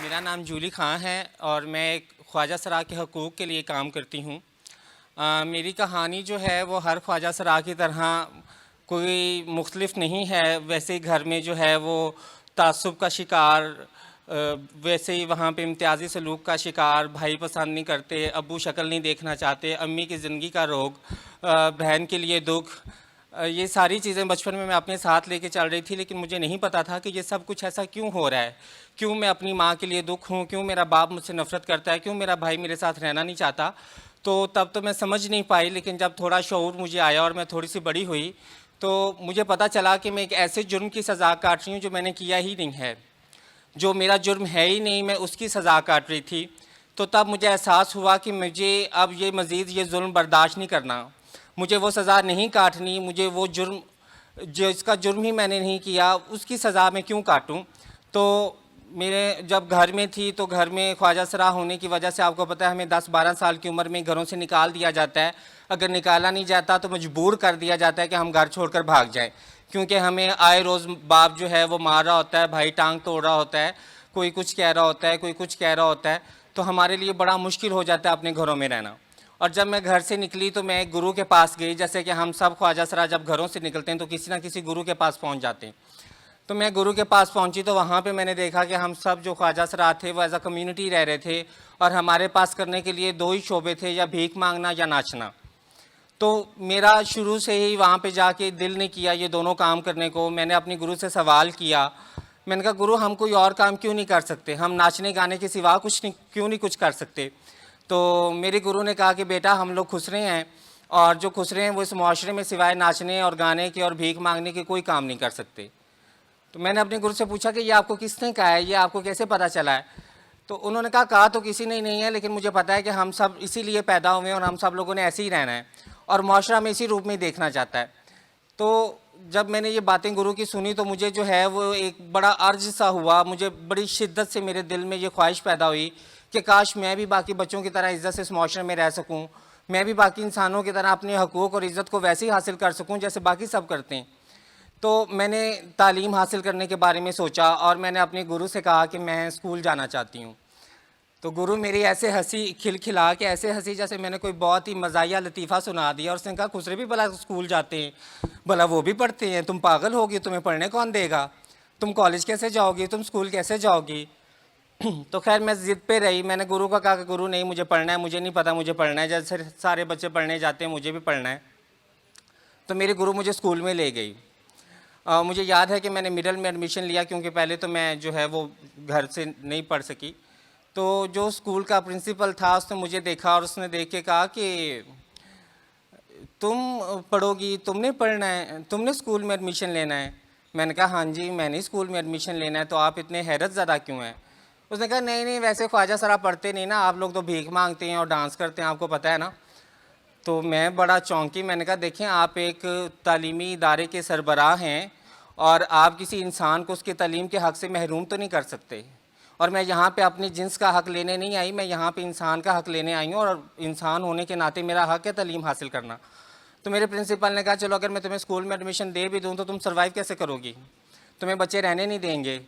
मेरा नाम जूली खां है और मैं एक ख्वाजा सरा के हकूक़ के लिए काम करती हूँ। मेरी कहानी जो है वो हर ख्वाजा सरा की तरह कोई मुख्तलिफ नहीं है। वैसे ही घर में जो है वो तासुब का शिकार, वैसे ही वहाँ पे इम्तियाज़ी सलूक का शिकार, भाई पसंद नहीं करते, अब्बू शक्ल नहीं देखना चाहते, अम्मी की ज़िंदगी का रोग, बहन के लिए दुख, ये सारी चीज़ें बचपन में मैं अपने साथ लेके चल रही थी। लेकिन मुझे नहीं पता था कि ये सब कुछ ऐसा क्यों हो रहा है, क्यों मैं अपनी माँ के लिए दुख हूँ, क्यों मेरा बाप मुझसे नफ़रत करता है, क्यों मेरा भाई मेरे साथ रहना नहीं चाहता। तो तब तो मैं समझ नहीं पाई, लेकिन जब थोड़ा शऊर मुझे आया और मैं थोड़ी सी बड़ी हुई तो मुझे पता चला कि मैं एक ऐसे जुर्म की सज़ा काट रही हूँ जो मैंने किया ही नहीं है, जो मेरा जुर्म है ही नहीं, मैं उसकी सज़ा काट रही थी। तो तब मुझे एहसास हुआ कि मुझे अब ये मज़ीद ये जुर्म बर्दाश्त नहीं करना, मुझे वो सज़ा नहीं काटनी, मुझे वो जुर्म जो इसका जुर्म ही मैंने नहीं किया उसकी सज़ा मैं क्यों काटूं। तो मेरे जब घर में थी तो घर में ख्वाजा सरा होने की वजह से आपको पता है हमें 10-12 साल की उम्र में घरों से निकाल दिया जाता है। अगर निकाला नहीं जाता तो मजबूर कर दिया जाता है कि हम घर छोड़कर भाग जाएं, क्योंकि हमें आए रोज़ बाप जो है वो मार रहा होता है, भाई टांग तोड़ रहा होता है, कोई कुछ कह रहा होता है, कोई कुछ कह रहा होता है। तो हमारे लिए बड़ा मुश्किल हो जाता है अपने घरों में रहना। और जब मैं घर से निकली तो मैं एक गुरु के पास गई, जैसे कि हम सब ख्वाजा सरा जब घरों से निकलते हैं तो किसी ना किसी गुरु के पास पहुंच जाते हैं। तो मैं गुरु के पास पहुंची तो वहाँ पे मैंने देखा कि हम सब जो ख्वाजा सरा थे वो एज अ कम्युनिटी रह रहे थे और हमारे पास करने के लिए दो ही शोबे थे, या भीख मांगना या नाचना। तो मेरा शुरू से ही वहाँ पे जाके दिल नहीं किया ये दोनों काम करने को। मैंने अपने गुरु से सवाल किया, मैंने कहा गुरु हम कोई और काम क्यों नहीं कर सकते, हम नाचने गाने के सिवा कुछ नहीं क्यों नहीं कुछ कर सकते। तो मेरे गुरु ने कहा कि बेटा हम लोग खुसरे हैं और जो खुसरे हैं वो इस माशरे में सिवाय नाचने और गाने के और भीख मांगने के कोई काम नहीं कर सकते। तो मैंने अपने गुरु से पूछा कि ये आपको किसने कहा है, ये आपको कैसे पता चला है। तो उन्होंने कहा तो किसी ने नहीं है, लेकिन मुझे पता है कि हम सब इसीलिए पैदा हुए हैं और हम सब लोगों ने ऐसे ही रहना है और माशरा में इसी रूप में ही देखना चाहता है। तो जब मैंने ये बातें गुरु की सुनी तो मुझे जो है वो एक बड़ा अर्ज सा हुआ, मुझे बड़ी शिद्दत से मेरे दिल में ये ख्वाहिश पैदा हुई कि काश मैं भी बाकी बच्चों की तरह इज़्ज़त से इस माशरे में रह सकूँ, मैं भी बाकी इंसानों की तरह अपने हकूक़ और इज़्ज़त को वैसे ही हासिल कर सकूँ जैसे बाकी सब करते हैं। तो मैंने तालीम हासिल करने के बारे में सोचा और मैंने अपने गुरु से कहा कि मैं स्कूल जाना चाहती हूँ। तो गुरु मेरी ऐसे हंसी खिलखिला के, ऐसे हंसी जैसे मैंने कोई बहुत ही मज़ाहिया लतीफ़ा सुना दिया, और उसने कहा खुसरे भी भला स्कूल जाते हैं, भला वो भी पढ़ते हैं, तुम पागल होगी, तुम्हें पढ़ने कौन देगा, तुम कॉलेज कैसे जाओगी, तुम स्कूल कैसे जाओगी। तो खैर मैं ज़िद पे रही, मैंने गुरु को कहा कि गुरु नहीं मुझे पढ़ना है, मुझे नहीं पता मुझे पढ़ना है, जैसे सारे बच्चे पढ़ने जाते हैं मुझे भी पढ़ना है। तो मेरे गुरु मुझे स्कूल में ले गई। मुझे याद है कि मैंने मिडल में एडमिशन लिया क्योंकि पहले तो मैं जो है वो घर से नहीं पढ़ सकी। तो जो स्कूल का प्रिंसिपल था उसने मुझे देखा और उसने देख के कहा कि तुम पढ़ोगी, तुमने पढ़ना है, तुमने स्कूल में एडमिशन लेना है। मैंने कहा हाँ जी मैंने स्कूल में एडमिशन लेना है, तो आप इतने हैरत ज़्यादा क्यों हैं। उसने कहा नहीं नहीं वैसे ख्वाजा सरा पढ़ते नहीं ना, आप लोग तो भीख मांगते हैं और डांस करते हैं, आपको पता है ना। तो मैं बड़ा चौंकी, मैंने कहा देखें आप एक तालीमी इदारे के सरबराह हैं और आप किसी इंसान को उसके तालीम के हक़ से महरूम तो नहीं कर सकते, और मैं यहाँ पे अपने जिन्स का हक़ लेने नहीं आई, मैं यहाँ पे इंसान का हक़ लेने आई हूँ और इंसान होने के नाते मेरा हक़ है तालीम हासिल करना। तो मेरे प्रिंसिपल ने कहा चलो अगर मैं तुम्हें स्कूल में एडमिशन दे भी दूँ तो तुम सर्वाइव कैसे करोगी, तुम्हें बच्चे रहने नहीं देंगे।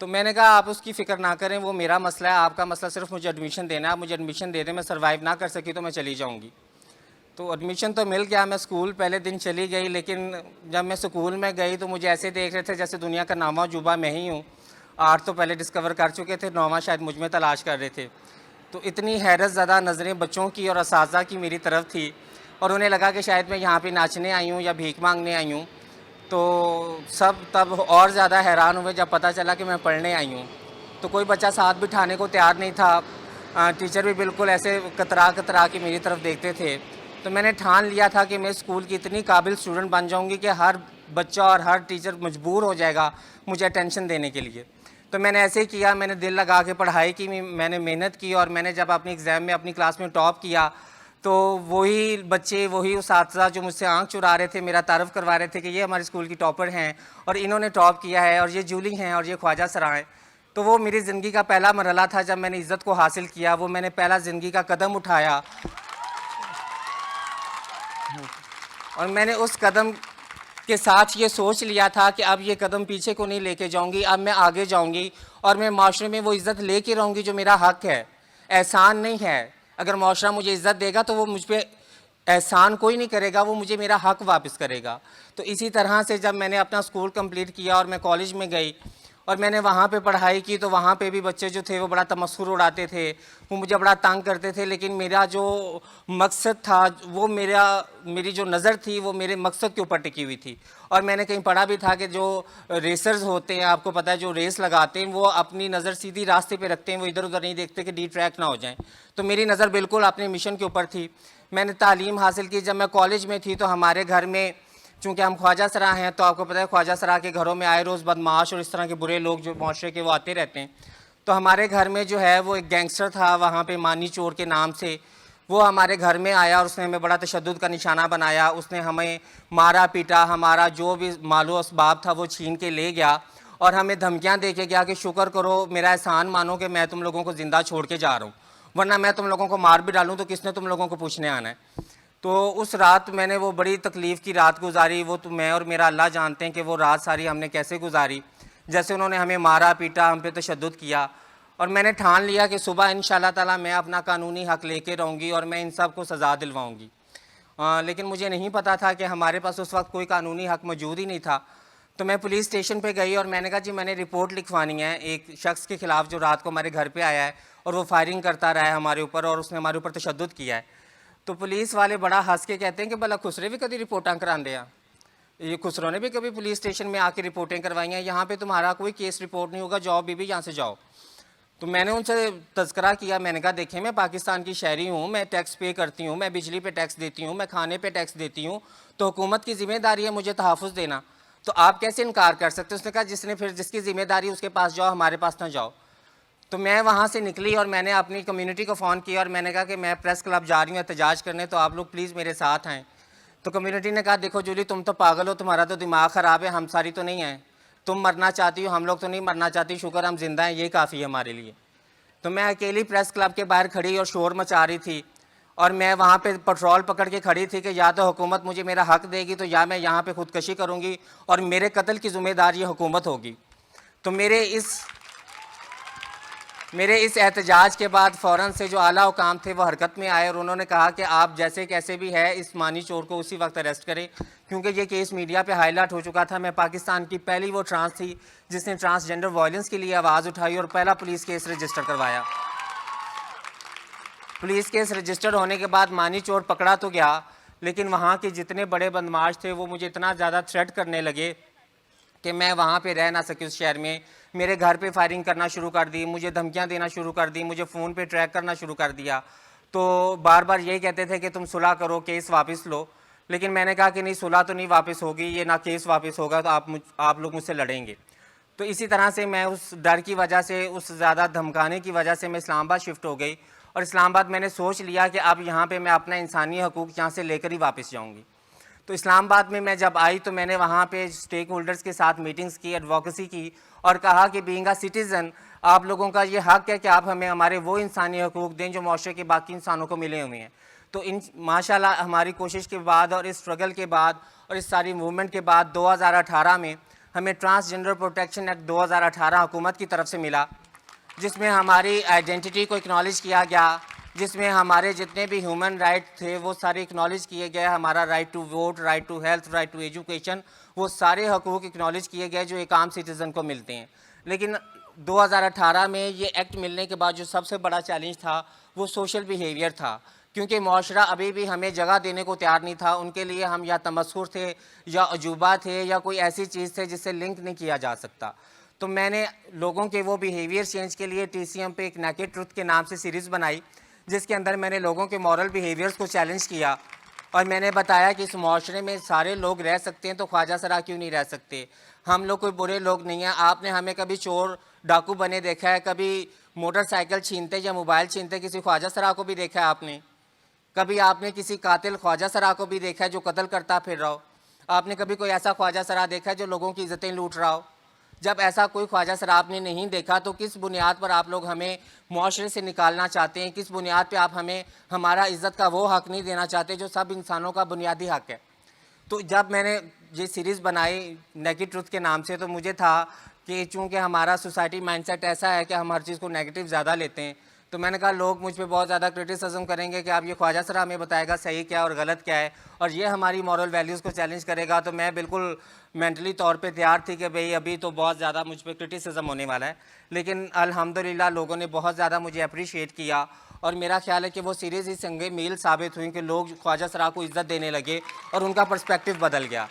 तो मैंने कहा आप उसकी फ़िक्र ना करें, वो मेरा मसला है, आपका मसला सिर्फ मुझे एडमिशन देना है, आप मुझे एडमिशन दे दें, मैं सर्वाइव ना कर सकी तो मैं चली जाऊँगी। तो एडमिशन तो मिल गया, मैं स्कूल पहले दिन चली गई, लेकिन जब मैं स्कूल में गई तो मुझे ऐसे देख रहे थे जैसे दुनिया का नामा जुबा मैं ही हूँ। 8 तो पहले डिस्कवर कर चुके थे, 9वां शायद मुझ में तलाश कर रहे थे। तो इतनी हैरत ज़्यादा नज़रें बच्चों की और असातिज़ा की मेरी तरफ थी और उन्हें लगा कि शायद मैं यहाँ पे नाचने आई हूँ या भीख मांगने आई हूँ। तो सब तब और ज़्यादा हैरान हुए जब पता चला कि मैं पढ़ने आई हूँ। तो कोई बच्चा साथ बिठाने को तैयार नहीं था, टीचर भी बिल्कुल ऐसे कतरा कतरा के मेरी तरफ देखते थे। तो मैंने ठान लिया था कि मैं स्कूल की इतनी काबिल स्टूडेंट बन जाऊंगी कि हर बच्चा और हर टीचर मजबूर हो जाएगा मुझे अटेंशन देने के लिए। तो मैंने ऐसे ही किया, मैंने दिल लगा के पढ़ाई की, मैंने मेहनत की और मैंने जब अपनी एग्ज़ाम में अपनी क्लास में टॉप किया तो वही बच्चे, वही उस्ताद जो मुझसे आंख चुरा रहे थे, मेरा तारफ़ करवा रहे थे कि ये हमारे स्कूल की टॉपर हैं और इन्होंने टॉप किया है और ये जूली हैं और ये ख्वाजा सरा हैं। तो वो मेरी ज़िंदगी का पहला मरहला था जब मैंने इज़्ज़त को हासिल किया, वो मैंने पहला ज़िंदगी का कदम उठाया और मैंने उस कदम के साथ ये सोच लिया था कि अब ये कदम पीछे को नहीं लेके जाऊंगी, अब मैं आगे जाऊंगी और मैं माशरे में वो इज़्ज़त लेके रहूंगी जो मेरा हक है। एहसान नहीं है, अगर माशरा मुझे इज़्ज़त देगा तो वो मुझ पर एहसान कोई नहीं करेगा, वो मुझे मेरा हक वापस करेगा। तो इसी तरह से जब मैंने अपना स्कूल कंप्लीट किया और मैं कॉलेज में गई और मैंने वहाँ पे पढ़ाई की, तो वहाँ पे भी बच्चे जो थे वो बड़ा तमस्खुर उड़ाते थे, वो मुझे बड़ा तंग करते थे। लेकिन मेरा जो मकसद था, वो मेरी जो नज़र थी वो मेरे मकसद के ऊपर टिकी हुई थी। और मैंने कहीं पढ़ा भी था कि जो रेसर्स होते हैं, आपको पता है, जो रेस लगाते हैं, वो अपनी नज़र सीधी रास्ते पे रखते हैं, वो इधर उधर नहीं देखते कि डिट्रैक्ट ना हो जाएं। तो मेरी नज़र बिल्कुल अपने मिशन के ऊपर थी। मैंने तालीम हासिल की। जब मैं कॉलेज में थी तो हमारे घर में, चूँकि हम ख्वाजा सरा हैं, तो आपको पता है ख्वाजा सरा के घरों में आए रोज़ बदमाश और इस तरह के बुरे लोग जो माशरे के वो आते रहते हैं। तो हमारे घर में जो है वो एक गैंगस्टर था वहाँ पे, मानी चोर के नाम से। वो हमारे घर में आया और उसने हमें बड़ा तशद्दुद का निशाना बनाया। उसने हमें मारा पीटा, हमारा जो भी मालो असबाब था वो छीन के ले गया और हमें धमकियाँ दे के गया कि शुक्र करो, मेरा एहसान मानो कि मैं तुम लोगों को ज़िंदा छोड़ के जा रहा हूँ, वरना मैं तुम लोगों को मार भी डालूँ तो किसने तुम लोगों को पूछने आना है। तो उस रात मैंने वो बड़ी तकलीफ़ की रात गुजारी। वो तो मैं और मेरा अल्लाह जानते हैं कि वो रात सारी हमने कैसे गुजारी। जैसे उन्होंने हमें मारा पीटा, हम पे तशद्दुद किया, और मैंने ठान लिया कि सुबह इंशाअल्लाह ताला मैं अपना कानूनी हक़ लेके रहूँगी और मैं इन सब को सज़ा दिलवाऊँगी। लेकिन मुझे नहीं पता था कि हमारे पास उस वक्त कोई कानूनी हक़ मौजूद ही नहीं था। तो मैं पुलिस स्टेशन पे गई और मैंने कहा जी मैंने रिपोर्ट लिखवानी है एक शख्स के ख़िलाफ़ जो रात को हमारे घर पे आया है और वो फायरिंग करता रहा है हमारे ऊपर और उसने हमारे ऊपर तशद्दुद किया है। तो पुलिस वाले बड़ा हंस के कहते हैं कि भला खुसरे भी कभी रिपोर्टां करांदे हैं, ये खुसरों ने भी कभी पुलिस स्टेशन में आके रिपोर्टें करवाई हैं, यहाँ पे तुम्हारा कोई केस रिपोर्ट नहीं होगा, जाओ बीबी यहाँ से जाओ। तो मैंने उनसे तज़किरा किया, मैंने कहा देखें मैं पाकिस्तान की शहरी हूँ, मैं टैक्स पे करती हूँ, मैं बिजली पे टैक्स देती हूँ, मैं खाने पे टैक्स देती हूँ, तो हुकूमत की ज़िम्मेदारी है मुझे तहफ़्फ़ुज़ देना, तो आप कैसे इनकार कर सकते हैं। उसने कहा जिसने फिर जिसकी ज़िम्मेदारी उसके पास जाओ, हमारे पास ना जाओ। तो मैं वहाँ से निकली और मैंने अपनी कम्युनिटी को फ़ोन किया और मैंने कहा कि मैं प्रेस क्लब जा रही हूँ एहतजाज करने, तो आप लोग प्लीज़ मेरे साथ आएँ। तो कम्युनिटी ने कहा देखो जूली, तुम तो पागल हो, तुम्हारा तो दिमाग ख़राब है, हम सारी तो नहीं हैं, तुम मरना चाहती हो, हम लोग तो नहीं मरना चाहती, शुक्र हम जिंदा हैं, ये काफ़ी है हमारे लिए। तो मैं अकेली प्रेस क्लब के बाहर खड़ी और शोर मचा रही थी और मैं वहाँ पे पेट्रोल पकड़ के खड़ी थी कि या तो हुकूमत मुझे मेरा हक़ देगी, तो या मैं यहाँ पे खुदकशी करूँगी और मेरे कत्ल की ज़िम्मेदारी हुकूमत होगी। तो मेरे इस एहतजाज के बाद फ़ौरन से जो आला हुकाम थे वो हरकत में आए और उन्होंने कहा कि आप जैसे कैसे भी है इस मानी चोर को उसी वक्त अरेस्ट करें, क्योंकि ये केस मीडिया पे हाईलाइट हो चुका था। मैं पाकिस्तान की पहली वो ट्रांस थी जिसने ट्रांसजेंडर वायलेंस के लिए आवाज़ उठाई और पहला पुलिस केस रजिस्टर करवाया। पुलिस केस रजिस्टर होने के बाद मानी चोर पकड़ा तो गया, लेकिन वहाँ के जितने बड़े बदमाश थे वो मुझे इतना ज़्यादा थ्रेट करने लगे कि मैं वहाँ पे रह ना सकी उस शहर में। मेरे घर पे फायरिंग करना शुरू कर दी, मुझे धमकियाँ देना शुरू कर दी, मुझे फ़ोन पे ट्रैक करना शुरू कर दिया। तो बार बार यही कहते थे कि तुम सुलह करो, केस वापस लो। लेकिन मैंने कहा कि नहीं, सुलह तो नहीं वापस होगी, ये ना केस वापस होगा, तो आप लोग मुझसे लड़ेंगे। तो इसी तरह से मैं उस डर की वजह से, उस ज़्यादा धमकाने की वजह से मैं इस्लामाबाद शिफ्ट हो गई और इस्लामाबाद मैंने सोच लिया कि अब यहाँ पे मैं अपना इंसानी हकूक़ यहाँ से लेकर ही वापस जाऊँगी। तो इस्लामाबाद में मैं जब आई तो मैंने वहाँ पे स्टेक होल्डर्स के साथ मीटिंग्स की, एडवोकेसी की और कहा कि बीइंग अ सिटीज़न आप लोगों का ये हक़ है कि आप हमें हमारे वो इंसानी हकूक़ दें जो माशरे के बाकी इंसानों को मिले हुए हैं। तो इन माशाल्लाह हमारी कोशिश के बाद और इस स्ट्रगल के बाद और इस सारी मूवमेंट के बाद 2018 में हमें ट्रांसजेंडर प्रोटेक्शन एक्ट 2018 हुकूमत की तरफ से मिला, जिसमें हमारी आइडेंटिटी को एक्नॉलेज किया गया, जिसमें हमारे जितने भी ह्यूमन राइट थे वो सारे एक्नॉलेज किए गए। हमारा right to vote, right to health, right to education, वो सारे हकूक़ एक्नॉलेज किए गए जो एक आम सिटीज़न को मिलते हैं। लेकिन 2018 में ये एक्ट मिलने के बाद जो सबसे बड़ा चैलेंज था वो सोशल बिहेवियर था, क्योंकि मुआशरा अभी भी हमें जगह देने को तैयार नहीं था। उनके लिए हम या तमस्खुर थे या अजूबा थे या कोई ऐसी चीज़ थे जिससे लिंक नहीं किया जा सकता। तो मैंने लोगों के वो बिहेवियर चेंज के लिए TCM पे एक नेकेड ट्रुथ के नाम से सीरीज़ बनाई, जिसके अंदर मैंने लोगों के मॉरल बिहेवियर्स को चैलेंज किया और मैंने बताया कि इस माशरे में सारे लोग रह सकते हैं, तो ख्वाजा सरा क्यों नहीं रह सकते। हम लोग कोई बुरे लोग नहीं हैं। आपने हमें कभी चोर डाकू बने देखा है? कभी मोटरसाइकिल छीनते या मोबाइल छीनते किसी ख्वाजा सरा को भी देखा है आपने? कभी आपने किसी कातिल ख्वाजा सरा को भी देखा है जो कत्ल करता फिर रहा हो? आपने कभी कोई ऐसा ख्वाजा सरा देखा है जो लोगों की इज़्ज़तें लूट रहा हो? जब ऐसा कोई ख्वाजा सरा आपने नहीं देखा तो किस बुनियाद पर आप लोग हमें मुआशरे से निकालना चाहते हैं? किस बुनियाद पे आप हमें हमारा इज़्ज़त का वो हक़ नहीं देना चाहते जो सब इंसानों का बुनियादी हक़ है? तो जब मैंने ये सीरीज़ बनाई नेगेटिव ट्रुथ के नाम से, तो मुझे था कि चूँकि हमारा सोसाइटी माइंडसेट ऐसा है कि हम हर चीज़ को नेगेटिव ज़्यादा लेते हैं, तो मैंने कहा लोग मुझ पे बहुत ज़्यादा क्रिटिसिज्म करेंगे कि आप ये ख्वाजा सरा हमें बताएगा सही क्या और गलत क्या है, और ये हमारी मॉरल वैल्यूज़ को चैलेंज करेगा। तो मैं बिल्कुल मेंटली तौर पे तैयार थी कि भाई अभी तो बहुत ज़्यादा मुझ पे क्रिटिसिज्म होने वाला है। लेकिन अल्हम्दुलिल्लाह लोगों ने बहुत ज़्यादा मुझे अप्रिशिएट किया, और मेरा ख्याल है कि वो सीरीज़ ही संगे मील साबित हुई कि लोग ख्वाजा सरा को इज़्ज़त देने लगे और उनका पर्सपेक्टिव बदल गया।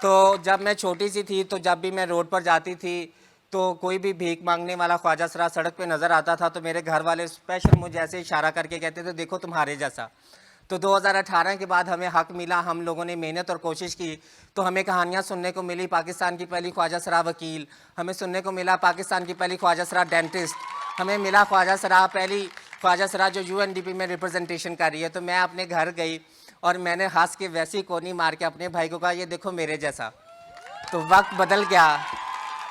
तो जब मैं छोटी सी थी, तो जब भी मैं रोड पर जाती थी, तो कोई भी भीख मांगने वाला ख्वाजा सरा सड़क पे नज़र आता था, तो मेरे घर वाले स्पेशल मुझे ऐसे इशारा करके कहते थे देखो तुम्हारे जैसा। तो 2018 के बाद हमें हक मिला, हम लोगों ने मेहनत और कोशिश की, तो हमें कहानियाँ सुनने को मिली पाकिस्तान की पहली ख्वाजा सरा वकील, हमें सुनने को मिला पाकिस्तान की पहली ख्वाजा सरा डेंटिस्ट, हमें मिला ख्वाजा सरा पहली ख्वाजा सरा जो UNDP में रिप्रेजेंटेशन कर रही है। तो मैं अपने घर गई और मैंने हंस के वैसी कोनी मार के अपने भाई को कहा ये देखो मेरे जैसा। तो वक्त बदल गया,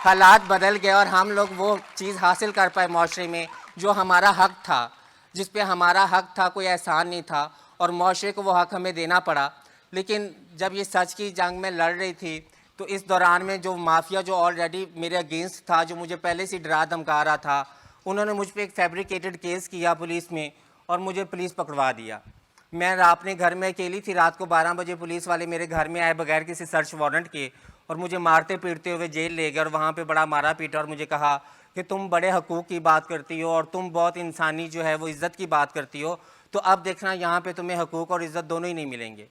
हालात बदल गए, और हम लोग वो चीज़ हासिल कर पाए माशरे में जो हमारा हक था, जिस पे हमारा हक था, कोई एहसान नहीं था, और माशरे को वो हक हमें देना पड़ा। लेकिन जब ये सच की जंग में लड़ रही थी, तो इस दौरान में जो माफिया जो ऑलरेडी मेरे अगेंस्ट था, जो मुझे पहले से डरा धमका रहा था, उन्होंने मुझ पर एक फैब्रिकेटेड केस किया पुलिस में, और मुझे पुलिस पकड़वा दिया। मैं अपने घर में अकेली थी, रात को 12 बजे पुलिस वाले मेरे घर में आए बगैर किसी सर्च वारंट के, और मुझे मारते पीटते हुए जेल ले गए, और वहाँ पे बड़ा मारा पीटा, और मुझे कहा कि तुम बड़े हकूक़ की बात करती हो और तुम बहुत इंसानी जो है वो इज़्ज़त की बात करती हो, तो अब देखना यहाँ पे तुम्हें हकूक़ और इज़्ज़त दोनों ही नहीं मिलेंगे।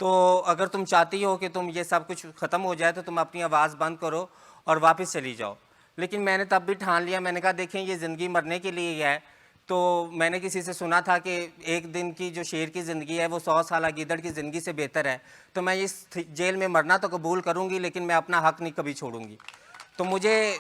तो अगर तुम चाहती हो कि तुम ये सब कुछ ख़त्म हो जाए, तो तुम अपनी आवाज़ बंद करो और वापस चली जाओ। लेकिन मैंने तब भी ठान लिया, मैंने कहा देखें ये ज़िंदगी मरने के लिए ही है। तो मैंने किसी से सुना था कि एक दिन की जो शेर की ज़िंदगी है वो 100 साल गीदड़ की ज़िंदगी से बेहतर है। तो मैं इस जेल में मरना तो कबूल करूँगी, लेकिन मैं अपना हक नहीं कभी छोड़ूंगी। तो मुझे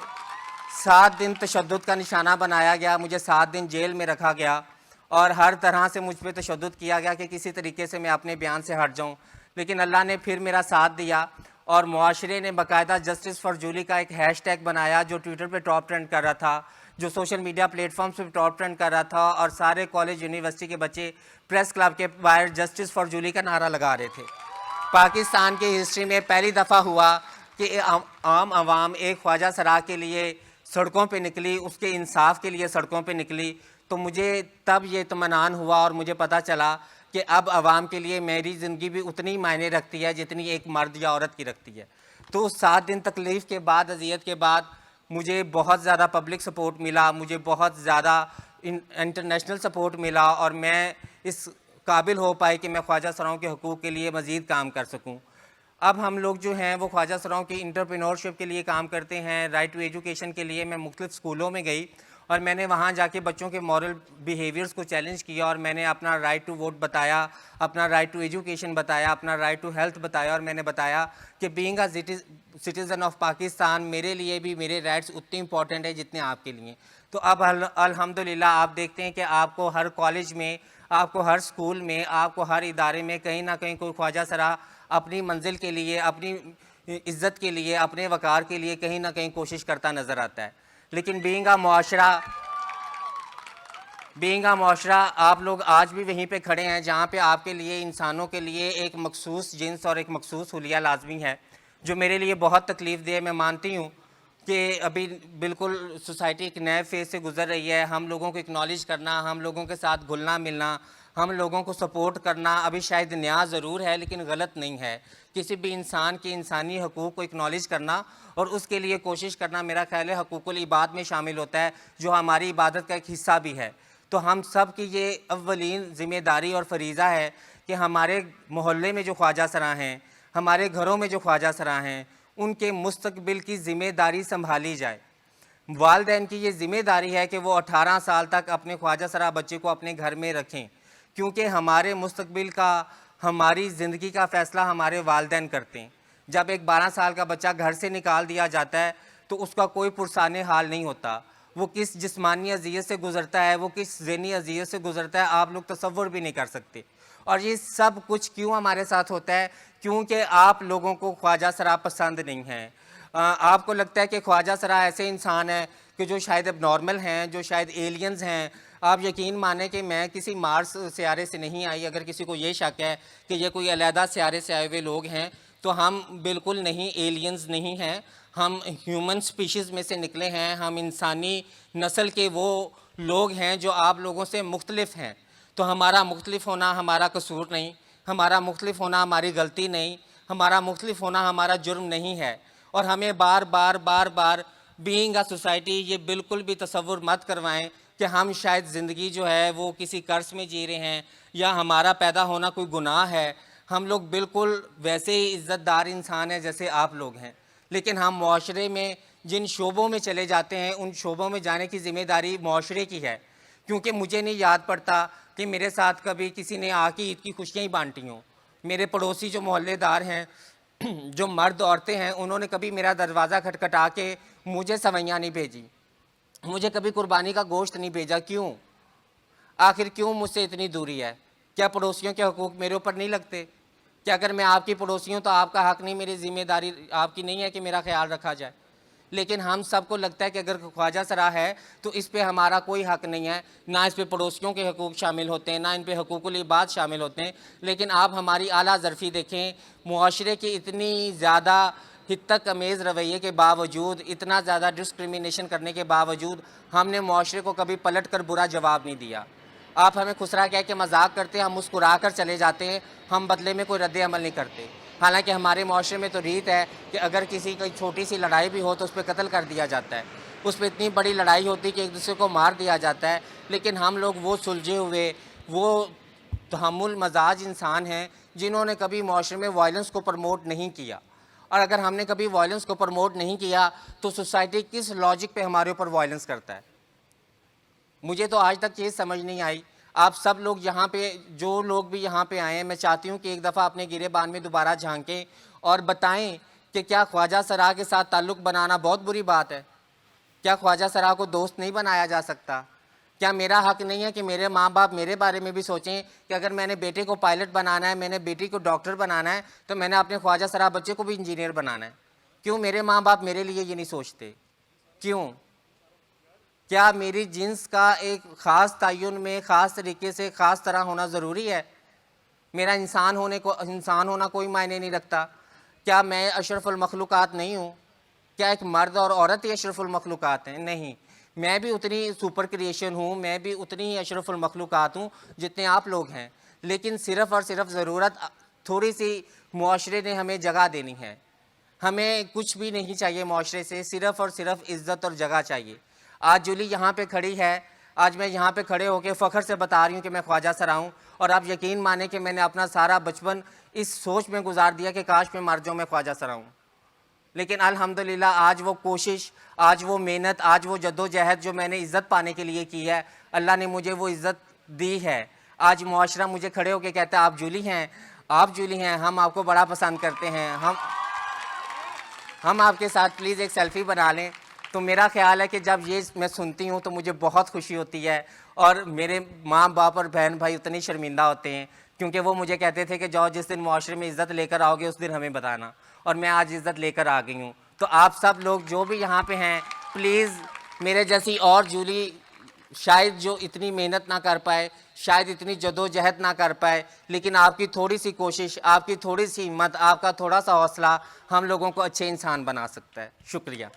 7 दिन तशद्दुद का निशाना बनाया गया, मुझे 7 दिन जेल में रखा गया, और हर तरह से मुझ पर तशद्दुद किया गया कि किसी तरीके से मैं अपने बयान से हट जाऊँ। लेकिन अल्लाह ने फिर मेरा साथ दिया, और मुआशरे ने बाकायदा जस्टिस फॉर जूली का एक हैशटैग बनाया जो ट्विटर पे टॉप ट्रेंड कर रहा था, जो सोशल मीडिया प्लेटफॉर्म्स पे टॉप ट्रेंड कर रहा था, और सारे कॉलेज यूनिवर्सिटी के बच्चे प्रेस क्लब के बाहर जस्टिस फॉर जूली का नारा लगा रहे थे। पाकिस्तान की हिस्ट्री में पहली दफ़ा हुआ कि आम आवाम एक ख्वाजा सरा के लिए सड़कों पे निकली, उसके इंसाफ के लिए सड़कों पे निकली। तो मुझे तब ये इत्मीनान हुआ, और मुझे पता चला कि अब आवाम के लिए मेरी ज़िंदगी भी उतनी ही मायने रखती है जितनी एक मर्द या औरत की रखती है। तो उस 7 दिन तकलीफ़ के बाद, अज़ियत के बाद, मुझे बहुत ज़्यादा पब्लिक सपोर्ट मिला, मुझे बहुत ज़्यादा इंटरनेशनल सपोर्ट मिला, और मैं इस काबिल हो पाए कि मैं ख्वाजा सराओं के हकूक़ के लिए मज़ीद काम कर सकूँ। अब हम लोग जो हैं वो ख्वाजा सराओं की एंटरप्रेन्योरशिप के लिए काम करते हैं, राइट टू एजुकेशन के लिए। मैं मुख्तलिफ़ स्कूलों में गई, और मैंने वहाँ जाके बच्चों के मॉरल बिहेवियर्स को चैलेंज किया, और मैंने अपना राइट टू वोट बताया, अपना राइट टू एजुकेशन बताया, अपना राइट टू हेल्थ बताया, और मैंने बताया कि being a citizen of Pakistan मेरे लिए भी मेरे राइट्स उतने इंपॉर्टेंट है जितने आपके लिए। तो अब अल्हम्दुलिल्लाह आप देखते हैं कि आपको हर कॉलेज में, आपको हर स्कूल में, आपको हर इदारे में कहीं ना कहीं कोई ख्वाजा सरा अपनी मंजिल के लिए, अपनी इज़्ज़त के लिए, अपने वक़ार के लिए कहीं ना कहीं कोशिश करता नज़र आता है। लेकिन बीइंग अ मुआशरा आप लोग आज भी वहीं पे खड़े हैं जहाँ पे आपके लिए, इंसानों के लिए एक मखसूस जिन्स और एक मखसूस हुलिया लाजमी है, जो मेरे लिए बहुत तकलीफ़ दे। मैं मानती हूँ कि अभी बिल्कुल सोसाइटी एक नए फेज़ से गुज़र रही है। हम लोगों को एक्नॉलेज करना, हम लोगों के साथ घुलना मिलना, हम लोगों को सपोर्ट करना अभी शायद नया ज़रूर है, लेकिन गलत नहीं है। किसी भी इंसान के इंसानी हकूक़ को एक्नॉलेज करना और उसके लिए कोशिश करना, मेरा ख्याल है हकूक़ुल इबाद में शामिल होता है, जो हमारी इबादत का एक हिस्सा भी है। तो हम सब की ये अव्वलीन ज़िम्मेदारी और फ़रीज़ा है कि हमारे मोहल्ले में जो ख्वाजा सरा हैं, हमारे घरों में जो ख्वाजा सरा हैं, उनके मुस्तकबिल की ज़िम्मेदारी संभाली जाए। वालिदैन की ये ज़िम्मेदारी है कि वो 18 साल तक अपने ख्वाजा सरा बच्चे को अपने घर में रखें, क्योंकि हमारे मुस्तकबिल का, हमारी ज़िंदगी का फ़ैसला हमारे वालिदैन करते हैं। जब एक 12 साल का बच्चा घर से निकाल दिया जाता है, तो उसका कोई पुरसाने हाल नहीं होता। वो किस जिस्मानी अज़ियत से गुज़रता है, वो किस ज़हनी अज़ियत से गुज़रता है, आप लोग तसव्वुर भी नहीं कर सकते। और ये सब कुछ क्यों हमारे साथ होता है? क्योंकि आप लोगों को ख्वाजा सरा पसंद नहीं है। आपको लगता है कि ख्वाजा सरा ऐसे इंसान हैं कि जो शायद अब नॉर्मल हैं, जो शायद एलियंस हैं। आप यकीन माने कि मैं किसी मार्स सियारे से नहीं आई। अगर किसी को ये शक है कि ये कोई अलहदा सियारे से आए हुए लोग हैं, तो हम बिल्कुल नहीं, एलियंस नहीं हैं। हम ह्यूमन स्पीशीज़ में से निकले हैं। हम इंसानी नस्ल के वो लोग हैं जो आप लोगों से मुख्तलिफ हैं। तो हमारा मुख्तलिफ होना हमारा कसूर नहीं, हमारा मुख्तलिफ होना हमारी गलती नहीं, हमारा मुख्तलिफ होना हमारा जुर्म नहीं है। और हमें बार बार बीइंग अ सोसाइटी ये बिल्कुल भी तसव्वुर मत करवाएं कि हम शायद ज़िंदगी जो है वो किसी कर्ज में जी रहे हैं या हमारा पैदा होना कोई गुनाह है। हम लोग बिल्कुल वैसे ही इज़्ज़तदार इंसान हैं जैसे आप लोग हैं, लेकिन हम मुआशरे में जिन शोबों में चले जाते हैं उन शोबों में जाने की ज़िम्मेदारी मुआशरे की है। क्योंकि मुझे नहीं याद पड़ता कि मेरे साथ कभी किसी ने आके ईद की खुशियाँ ही बांटी हों। मेरे पड़ोसी जो मोहल्लेदार हैं, जो मर्द औरतें हैं, उन्होंने कभी मेरा दरवाज़ा खटखटा के मुझे सवैयाँ नहीं भेजी, मुझे कभी कुर्बानी का गोश्त नहीं भेजा। क्यों? आखिर क्यों मुझसे इतनी दूरी है? क्या पड़ोसियों के हकूक़ मेरे ऊपर नहीं लगते? क्या अगर मैं आपकी पड़ोसी हूँ तो आपका हक़ नहीं, मेरी ज़िम्मेदारी आपकी नहीं है कि मेरा ख्याल रखा जाए? लेकिन हम सबको लगता है कि अगर ख्वाजा सरा है तो इस पे हमारा कोई हक़ नहीं है, ना इस पे पड़ोसियों के हकूक़ शामिल होते हैं, ना इन पे हकूक़ुल इबाद शामिल होते हैं। लेकिन आप हमारी आला ज़रफ़ी देखें, मुआशरे की इतनी ज़्यादा हित्तक अमेज़ रवैये के बावजूद, इतना ज़्यादा डिस्क्रिमिनेशन करने के बावजूद हमने मुआशरे को कभी पलट कर बुरा जवाब नहीं दिया। आप हमें खुसरा कह के मजाक करते हैं, हम मुस्कुरा कर चले जाते हैं, हम बदले में कोई रद्द अमल नहीं करते। हालांकि हमारे माशरे में तो रीत है कि अगर किसी की छोटी सी लड़ाई भी हो तो उस पर कत्ल कर दिया जाता है, उस पर इतनी बड़ी लड़ाई होती है कि एक दूसरे को मार दिया जाता है। लेकिन हम लोग वो सुलझे हुए, वो तहम्मुल मजाज इंसान हैं जिन्होंने कभी माशरे में वायलेंस को प्रमोट नहीं किया। और अगर हमने कभी वायलेंस को प्रमोट नहीं किया तो सोसाइटी किस लॉजिक पे हमारे ऊपर वायलेंस करता है? मुझे तो आज तक चीज़ समझ नहीं आई। आप सब लोग यहाँ पे, जो लोग भी यहाँ पे आए हैं, मैं चाहती हूँ कि एक दफ़ा अपने गिरेबान में दोबारा झांकें और बताएं कि क्या ख्वाजा सरा के साथ ताल्लुक़ बनाना बहुत बुरी बात है? क्या ख्वाजा सरा को दोस्त नहीं बनाया जा सकता? क्या मेरा हक़ नहीं है कि मेरे माँ बाप मेरे बारे में भी सोचें कि अगर मैंने बेटे को पायलट बनाना है, मैंने बेटी को डॉक्टर बनाना है, तो मैंने अपने ख्वाजा सरा बच्चे को भी इंजीनियर बनाना है? क्यों मेरे माँ बाप मेरे लिए ये नहीं सोचते? क्यों? क्या मेरी जिन्स का एक ख़ास तयन में ख़ास तरीके से ख़ास तरह होना ज़रूरी है? मेरा इंसान होना कोई मायने नहीं रखता? क्या मैं अशरफुल मखलूक़ात नहीं हूँ? क्या एक मर्द और औरत ही अशरफुल मखलूक़ात हैं? नहीं, मैं भी उतनी सुपर क्रिएशन हूँ, मैं भी उतनी ही अशरफुल मखलूक़ात हूँ जितने आप लोग हैं। लेकिन सिर्फ़ और सिर्फ ज़रूरत थोड़ी सी मुआशरे ने हमें जगह देनी है। हमें कुछ भी नहीं चाहिए मुआशरे से, सिर्फ़ और सिर्फ इज़्ज़त और जगह चाहिए। आज जूली यहाँ पे खड़ी है, आज मैं यहाँ पे खड़े होकर फ़ख्र से बता रही हूँ कि मैं ख्वाजा सरा हूँ, और आप यकीन माने कि मैंने अपना सारा बचपन इस सोच में गुजार दिया कि काश मैं मर जाऊँ, मैं ख्वाजा सरा हूँ। लेकिन अल्हम्दुलिल्लाह आज वो कोशिश, आज वो मेहनत, आज वो जद्दोजहद जो मैंने इज़्ज़त पाने के लिए की है, अल्लाह ने मुझे वो इज़्ज़त दी है। आज मुआशरा मुझे खड़े होकर कहता है आप जूली हैं, आप जूली हैं, हम आपको बड़ा पसंद करते हैं, हम आपके साथ प्लीज़ एक सेल्फ़ी बना लें। तो मेरा ख़्याल है कि जब ये मैं सुनती हूँ तो मुझे बहुत खुशी होती है, और मेरे माँ बाप और बहन भाई उतने शर्मिंदा होते हैं, क्योंकि वो मुझे कहते थे कि जाओ जिस दिन मुआशरे में इज़्ज़त लेकर आओगे उस दिन हमें बताना, और मैं आज इज़्ज़त लेकर आ गई हूँ। तो आप सब लोग जो भी यहाँ पे हैं, प्लीज़ मेरे जैसी और जूली शायद जो इतनी मेहनत ना कर पाए, शायद इतनी जदोजहद ना कर पाए, लेकिन आपकी थोड़ी सी कोशिश, आपकी थोड़ी सी हिम्मत, आपका थोड़ा सा हौसला हम लोगों को अच्छे इंसान बना सकता है। शुक्रिया।